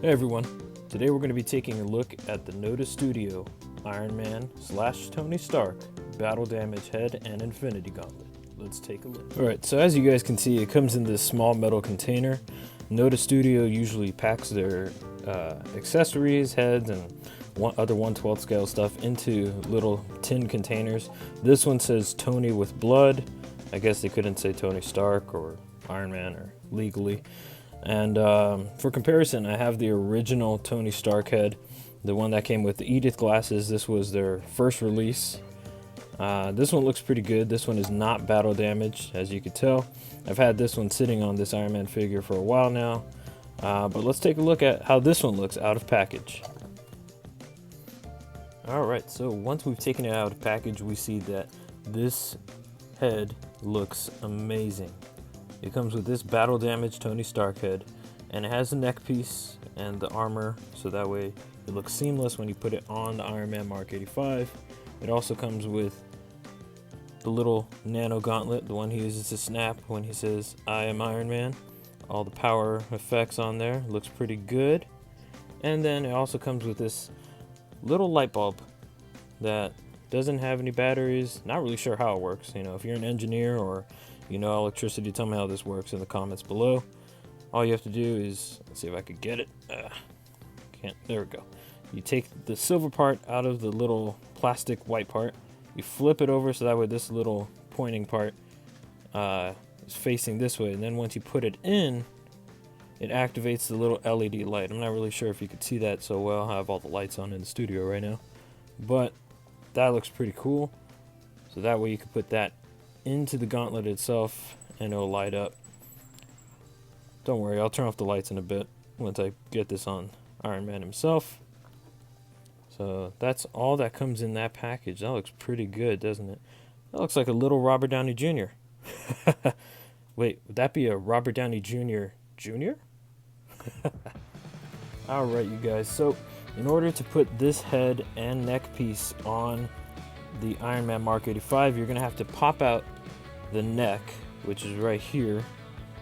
Hey everyone, today we're going to be taking a look at the NOTA Studio Ironman / Tony Stark Battle Damage Head and Infinity Gauntlet. Let's take a look. Alright, so as you guys can see, it comes in this small metal container. NOTA Studio usually packs their accessories, heads, and other 1/12 scale stuff into little tin containers. This one says Tony with blood. I guess they couldn't say Tony Stark or Iron Man or legally. And for comparison, I have the original Tony Stark head, the one that came with the Edith glasses. This was their first release. This one looks pretty good. This one is not battle damaged, as you can tell. I've had this one sitting on this Iron Man figure for a while now. But let's take a look at how this one looks out of package. Alright, so once we've taken it out of package, we see that this head looks amazing. It comes with this battle damage Tony Stark head, and it has the neck piece and the armor, so that way it looks seamless when you put it on the Iron Man Mark 85. It also comes with the little Nano Gauntlet, the one he uses to snap when he says, "I am Iron Man." All the power effects on there, looks pretty good. And then it also comes with this little light bulb that doesn't have any batteries. Not really sure how it works. You know, if you're an engineer or you know electricity, tell me how this works in the comments below. All you have to do is, let's see if I could get it. Can't. There we go. You take the silver part out of the little plastic white part. You flip it over so that way this little pointing part is facing this way. And then once you put it in, it activates the little LED light. I'm not really sure if you could see that so well. I have all the lights on in the studio right now. But that looks pretty cool. So that way you can put that into the gauntlet itself and it'll light up. Don't worry, I'll turn off the lights in a bit once I get this on Iron Man himself. So that's all that comes in that package. That looks pretty good, doesn't it? That looks like a little Robert Downey Jr. Wait, would that be a Robert Downey Jr. Jr.? Alright, you guys, so in order to put this head and neck piece on the Iron Man Mark 85, you're going to have to pop out the neck, which is right here,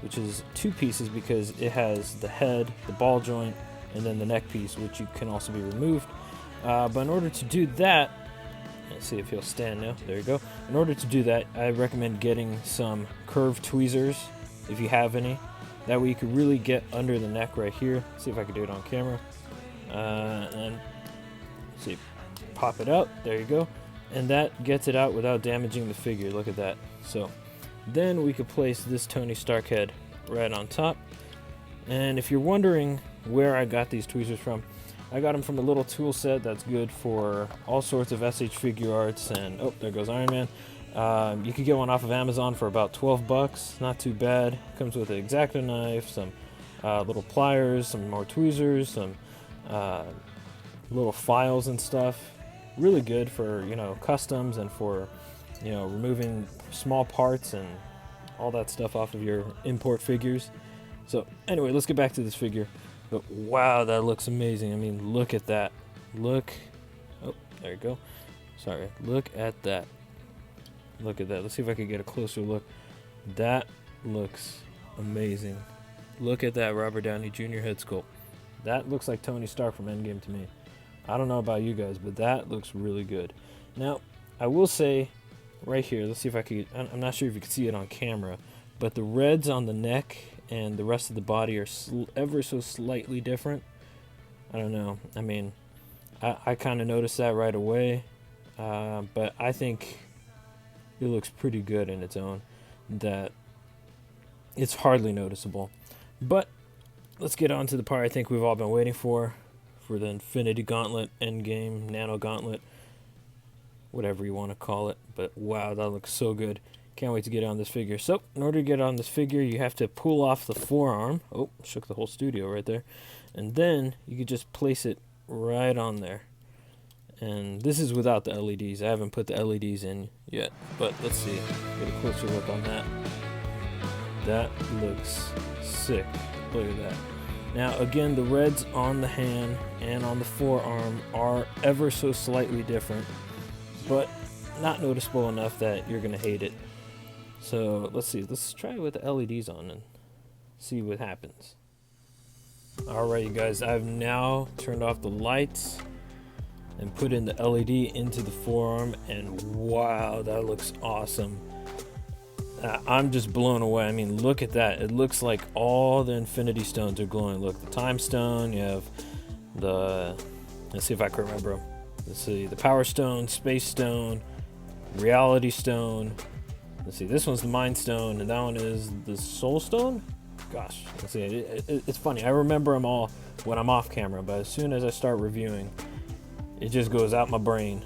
which is two pieces because it has the head, the ball joint, and then the neck piece, which can also be removed. But in order to do that, let's see if he'll stand now. There you go. In order to do that, I recommend getting some curved tweezers, if you have any. That way you can really get under the neck right here. Let's see if I can do it on camera. And see, pop it out. There you go. And that gets it out without damaging the figure. Look at that. So then we could place this Tony Stark head right on top. And if you're wondering where I got these tweezers from, I got them from a little tool set that's good for all sorts of SH figure arts. And oh, there goes Iron Man. You could get one off of Amazon for about 12 bucks. Not too bad. Comes with an X-Acto knife, some little pliers, some more tweezers, some little files and stuff. Really good for, you know, customs and for, you know, removing small parts and all that stuff off of your import figures. So anyway, let's get back to this figure. But wow, that looks amazing. I mean, look at that. Look. Oh, there you go. Sorry. Look at that. Look at that. Let's see if I can get a closer look. That looks amazing. Look at that Robert Downey Jr. head sculpt. That looks like Tony Stark from Endgame to me. I don't know about you guys, but that looks really good. Now, I will say right here, let's see if I could, I'm not sure if you can see it on camera, but the reds on the neck and the rest of the body are ever so slightly different. I don't know. I mean, I kind of noticed that right away, but I think it looks pretty good in its own, that it's hardly noticeable. But let's get on to the part I think we've all been waiting for the Infinity Gauntlet, Endgame, Nano Gauntlet, whatever you want to call it. But wow, that looks so good. Can't wait to get on this figure. So, in order to get on this figure, you have to pull off the forearm. Oh, shook the whole studio right there. And then you can just place it right on there. And this is without the LEDs. I haven't put the LEDs in yet. But let's see. Get a closer look on that. That looks sick. Look at that. Now again, the reds on the hand and on the forearm are ever so slightly different, but not noticeable enough that you're gonna hate it. So let's see, let's try it with the LEDs on and see what happens. Alright, you guys, I've now turned off the lights and put in the LED into the forearm, and wow, that looks awesome. I'm just blown away. I mean, look at that. It looks like all the infinity stones are glowing. Look, the time stone, you have the, let's see if I can remember them. Let's see, the power stone, space stone, reality stone. Let's see, this one's the mind stone, and that one is the soul stone. Gosh, let's see, it's funny. I remember them all when I'm off camera, but as soon as I start reviewing, it just goes out my brain.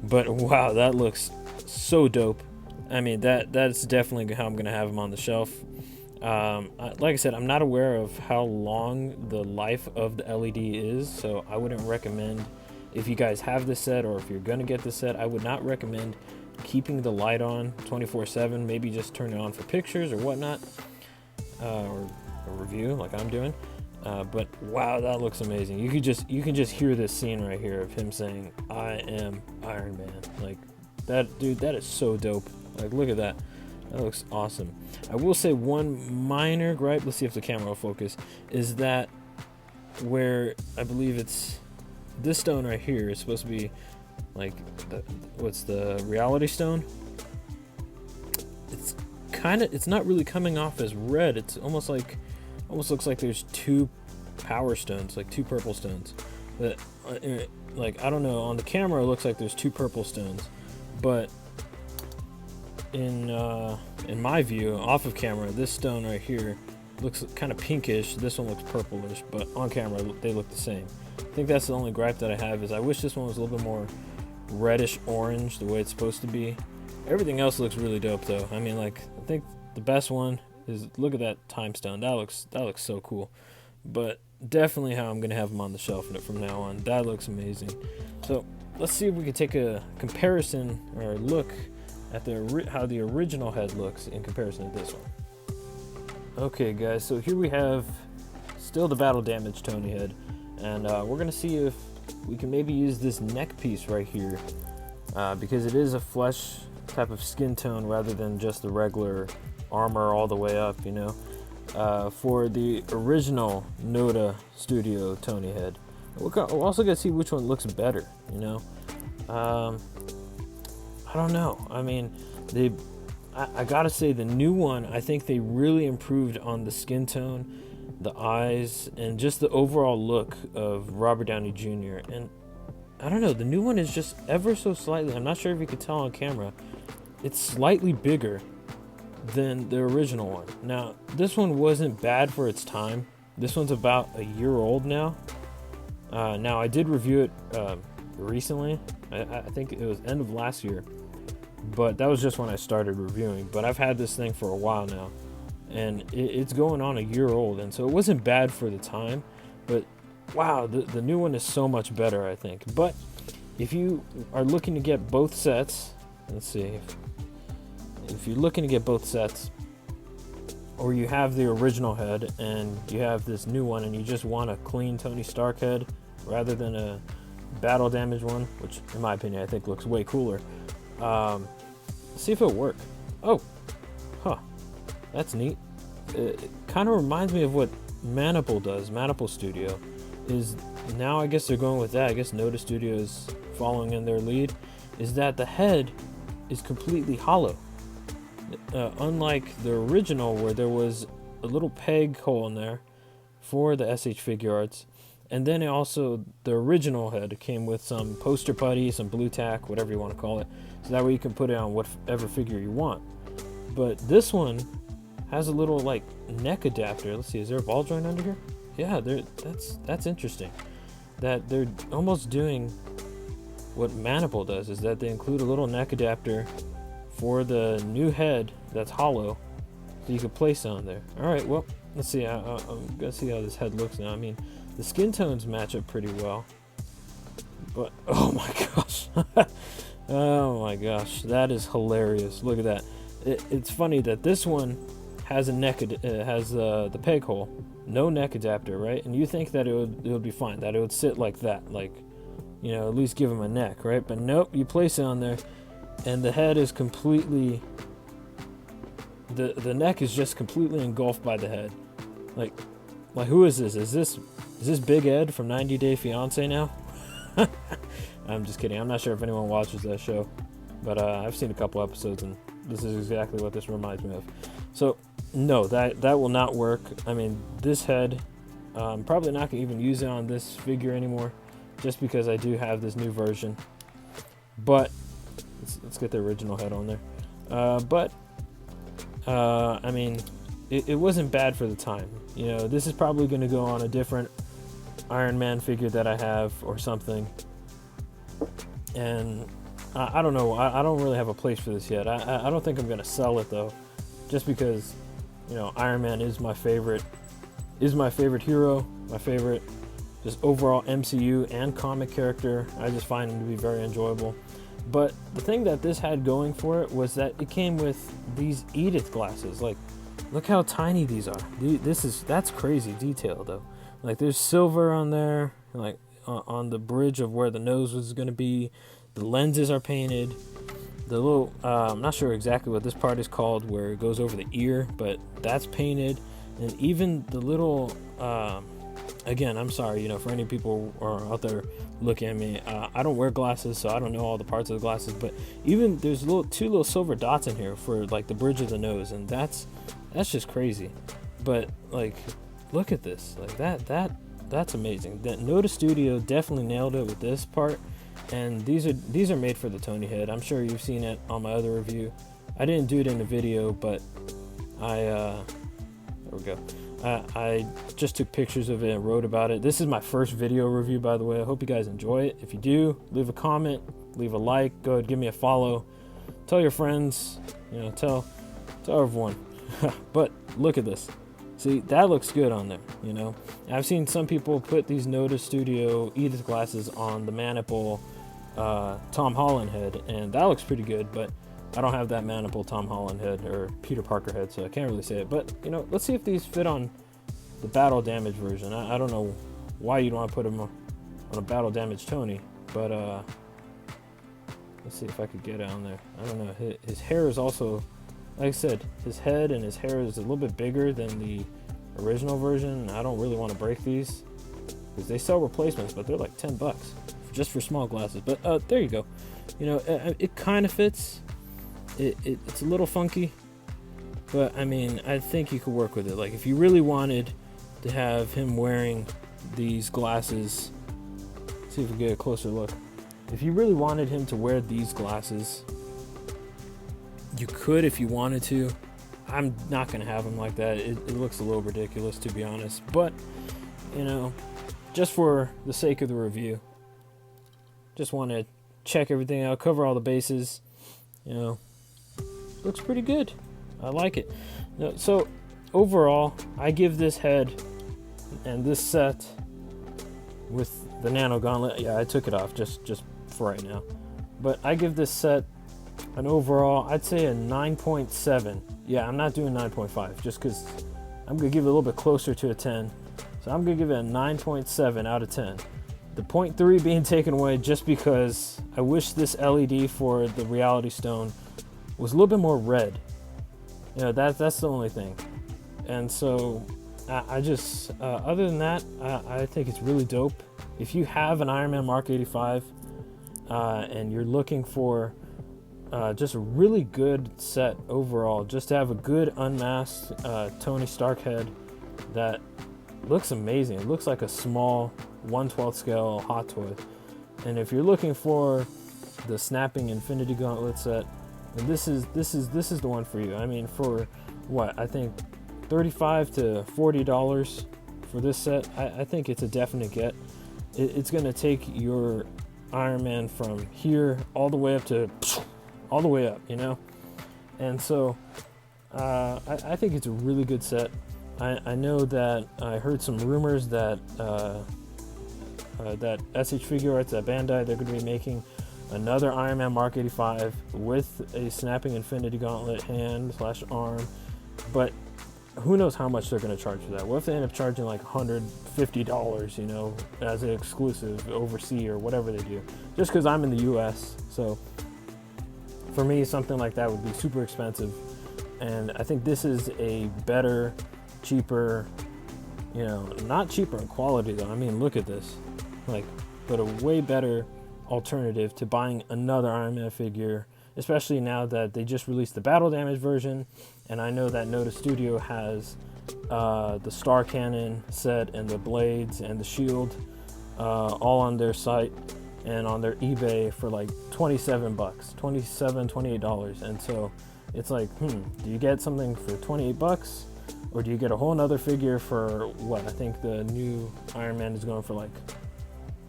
But wow, that looks so dope. I mean, that's definitely how I'm gonna have them on the shelf. Like I said, I'm not aware of how long the life of the LED is, so I wouldn't recommend, if you guys have this set or if you're gonna get this set, I would not recommend keeping the light on 24/7. Maybe just turn it on for pictures or whatnot, or a review like I'm doing. But wow, that looks amazing. You can just hear this scene right here of him saying, "I am Iron Man." Like that, dude. That is so dope. Like, look at that. That looks awesome. I will say one minor gripe. Let's see if the camera will focus. Is that where I believe it's this stone right here is supposed to be like what's the reality stone? It's not really coming off as red. It's almost looks like there's two power stones, like two purple stones. But like, I don't know, on the camera it looks like there's two purple stones, but in my view off of camera, this stone right here looks kind of pinkish, this one looks purplish, but on camera they look the same. I think that's the only gripe that I have, is I wish this one was a little bit more reddish orange, the way it's supposed to be. Everything else looks really dope though. I mean, like, I think the best one is, look at that time stone. That looks so cool. But definitely how I'm gonna have them on the shelf from now on. That looks amazing. So let's see if we can take a comparison or look at how the original head looks in comparison to this one. Okay guys, so here we have still the battle damage Tony head, and we're gonna see if we can maybe use this neck piece right here, because it is a flesh type of skin tone rather than just the regular armor all the way up, you know, for the original NOTA Studio Tony head. We're also gonna see which one looks better, you know. I don't know. I mean, I gotta say the new one, I think they really improved on the skin tone, the eyes, and just the overall look of Robert Downey Jr. And I don't know, the new one is just ever so slightly, I'm not sure if you could tell on camera, it's slightly bigger than the original one. Now, this one wasn't bad for its time. This one's about a year old now. Now, I did review it recently. I think it was end of last year. But that was just when I started reviewing. But I've had this thing for a while now. And it's going on a year old. And so it wasn't bad for the time. But wow, the new one is so much better, I think. But if you are looking to get both sets, let's see. If you're looking to get both sets, or you have the original head and you have this new one and you just want a clean Tony Stark head rather than a battle damage one, which in my opinion I think looks way cooler, see if it'll work. Oh, that's neat. It kind of reminds me of what Maniple does. Maniple Studio is now, I guess they're going with that. I guess NOTA Studio is following in their lead, is that the head is completely hollow. Unlike the original, where there was a little peg hole in there for the SH Figure Arts, and then the original head came with some poster putty, some blue tack, whatever you want to call it, so that way you can put it on whatever figure you want. But this one has a little like neck adapter. Let's see, is there a ball joint under here? Yeah, that's interesting. That they're almost doing what Maniple does, is that they include a little neck adapter for the new head that's hollow, so you can place it on there. All right, well, let's see. I'm gonna see how this head looks now. I mean, the skin tones match up pretty well, but oh my gosh, oh my gosh, that is hilarious. Look at that. It's funny that this one has a neck, has the peg hole, no neck adapter, right? And you think that it would be fine, that it would sit like that, like, you know, at least give him a neck, right? But nope, you place it on there, and the head is completely, the neck is just completely engulfed by the head. Like, Like, who is this? Is this Big Ed from 90 Day Fiance now? I'm just kidding. I'm not sure if anyone watches that show, but I've seen a couple episodes, and this is exactly what this reminds me of. So no, that will not work. I mean, this head, I'm probably not gonna even use it on this figure anymore, just because I do have this new version. But let's get the original head on there. I mean, it wasn't bad for the time. You know, this is probably going to go on a different Iron Man figure that I have or something. And I don't know. I don't really have a place for this yet. I don't think I'm going to sell it though, just because, you know, Iron Man is my favorite hero, my favorite just overall MCU and comic character. I just find him to be very enjoyable. But the thing that this had going for it was that it came with these Edith glasses. Like, look how tiny these are. That's crazy detail though. Like, there's silver on there, like on the bridge of where the nose was going to be. The lenses are painted. The little, I'm not sure exactly what this part is called, where it goes over the ear, but that's painted. And even the little, again, I'm sorry, you know, for any people who are out there looking at me, I don't wear glasses, so I don't know all the parts of the glasses, but even there's two little silver dots in here for like the bridge of the nose, and that's just crazy. But like, look at this, like that's amazing. That NOTA Studio definitely nailed it with this part, and these are made for the Tony head. I'm sure you've seen it on my other review. I didn't do it in the video, but there we go. I just took pictures of it and wrote about it. This is my first video review, by the way. I hope you guys enjoy it. If you do, leave a comment, leave a like, go ahead, give me a follow, tell your friends, you know, tell everyone. But look at this. See, that looks good on there, you know. I've seen some people put these NOTA Studio Edith glasses on the Maniple Tom Holland head, and that looks pretty good, but I don't have that Maniple Tom Holland head or Peter Parker head, so I can't really say it. But, you know, let's see if these fit on the battle damage version. I don't know why you'd want to put them on a battle damage Tony, but let's see if I could get it on there. I don't know. His hair is also, like I said, his head and his hair is a little bit bigger than the original version. I don't really want to break these because they sell replacements, but they're like $10 just for small glasses. But there you go. You know, it kind of fits. It's a little funky, but I mean, I think you could work with it. Like, if you really wanted to have him wearing these glasses, see if we get a closer look. If you really wanted him to wear these glasses, you could if you wanted to. I'm not gonna have him like that. It looks a little ridiculous, to be honest, but you know, just for the sake of the review, just want to check everything out, cover all the bases. You know, looks pretty good. I like it. So overall, I give this head and this set with the Nano Gauntlet, yeah, I took it off just for right now, but I give this set an overall, I'd say a 9.7. Yeah, I'm not doing 9.5 just because I'm gonna give it a little bit closer to a 10, so I'm gonna give it a 9.7 out of 10. The 0.3 being taken away just because I wish this LED for the Reality Stone was a little bit more red. You know, that's the only thing. And so I just, other than that, I think it's really dope. If you have an Ironman Mark 85 and you're looking for just a really good set overall, just to have a good unmasked Tony Stark head that looks amazing. It looks like a small 1/12 scale Hot Toy. And if you're looking for the snapping Infinity Gauntlet set, and this is the one for you. I mean, for what, I think $35 to $40 for this set, I think it's a definite get. It's gonna take your Iron Man from here all the way up to all the way up, you know. And so I think it's a really good set. I know that I heard some rumors that that SH Figure Arts at Bandai, they're going to be making another Iron Man Mark 85 with a snapping Infinity Gauntlet hand / arm, but who knows how much they're going to charge for that. What if they end up charging like $150, you know, as an exclusive overseas or whatever they do, just because I'm in the US. So for me, something like that would be super expensive, and I think this is a better, cheaper, You know, not cheaper in quality though. I mean, look at this. Like, but a way better alternative to buying another Iron Man figure, especially now that they just released the battle damage version. And I know that NOTA Studio has the Star Cannon set and the blades and the shield all on their site and on their eBay for like 27 bucks, $28. And so it's like, do you get something for 28 bucks or do you get a whole nother figure for what? I think the new Iron Man is going for like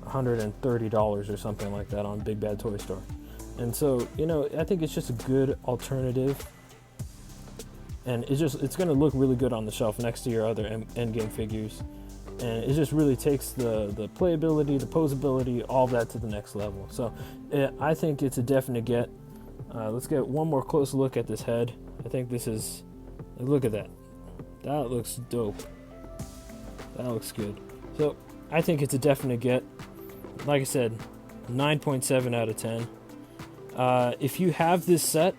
$130 or something like that on Big Bad Toy Store. And so, you know, I think it's just a good alternative, and it's going to look really good on the shelf next to your other endgame figures. And it just really takes the playability, the posability, all of that to the next level. So I think it's a definite get. Let's get one more close look at this head. I think this is, look at that. That looks dope. That looks good. So I think it's a definite get. Like I said, 9.7 out of 10. If you have this set,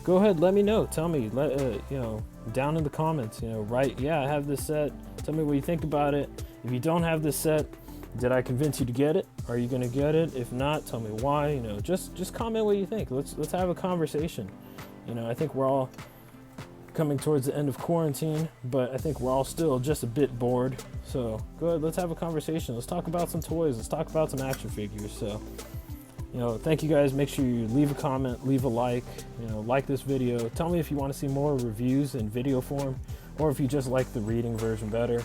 go ahead, let me know. Tell me, you know, down in the comments, you know, write, yeah, I have this set. Tell me what you think about it. If you don't have this set, did I convince you to get it? Are you gonna get it? If not, tell me why. You know, just comment what you think. Let's have a conversation. You know, I think we're all coming towards the end of quarantine, but I think we're all still just a bit bored. So go ahead, let's have a conversation. Let's talk about some toys. Let's talk about some action figures. So, you know, thank you guys. Make sure you leave a comment, leave a like, you know, like this video. Tell me if you want to see more reviews in video form, or if you just like the reading version better.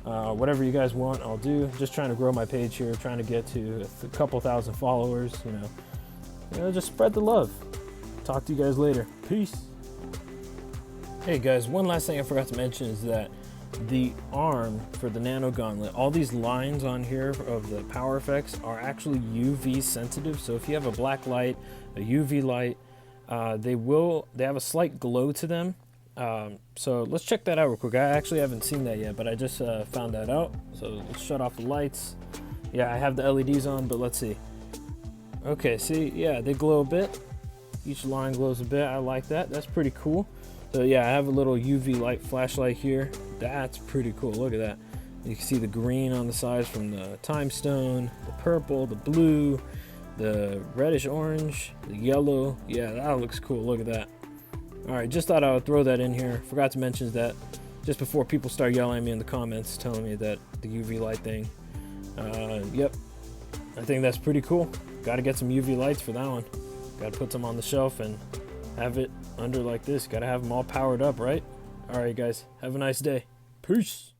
Whatever you guys want, I'll do. Just trying to grow my page here, trying to get to a couple thousand followers, you know, just spread the love. Talk to you guys later. Peace. Hey guys, one last thing I forgot to mention is that the arm for the Nano Gauntlet, all these lines on here of the power effects are actually UV sensitive. So if you have a black light, a UV light, they have a slight glow to them. So let's check that out real quick. I actually haven't seen that yet, but I just found that out. So let's shut off the lights. Yeah, I have the LEDs on, but let's see. Okay, see, yeah, they glow a bit. Each line glows a bit. I like that. That's pretty cool. So yeah, I have a little UV light flashlight here. That's pretty cool. Look at that. You can see the green on the sides from the time stone, the purple, the blue, the reddish orange, the yellow. Yeah, that looks cool. Look at that. All right, just thought I would throw that in here. Forgot to mention that just before people start yelling at me in the comments, telling me that the UV light thing. Yep, I think that's pretty cool. Got to get some UV lights for that one. Got to put them on the shelf and have it under like this. Got to have them all powered up, right? All right, guys, have a nice day. Peace.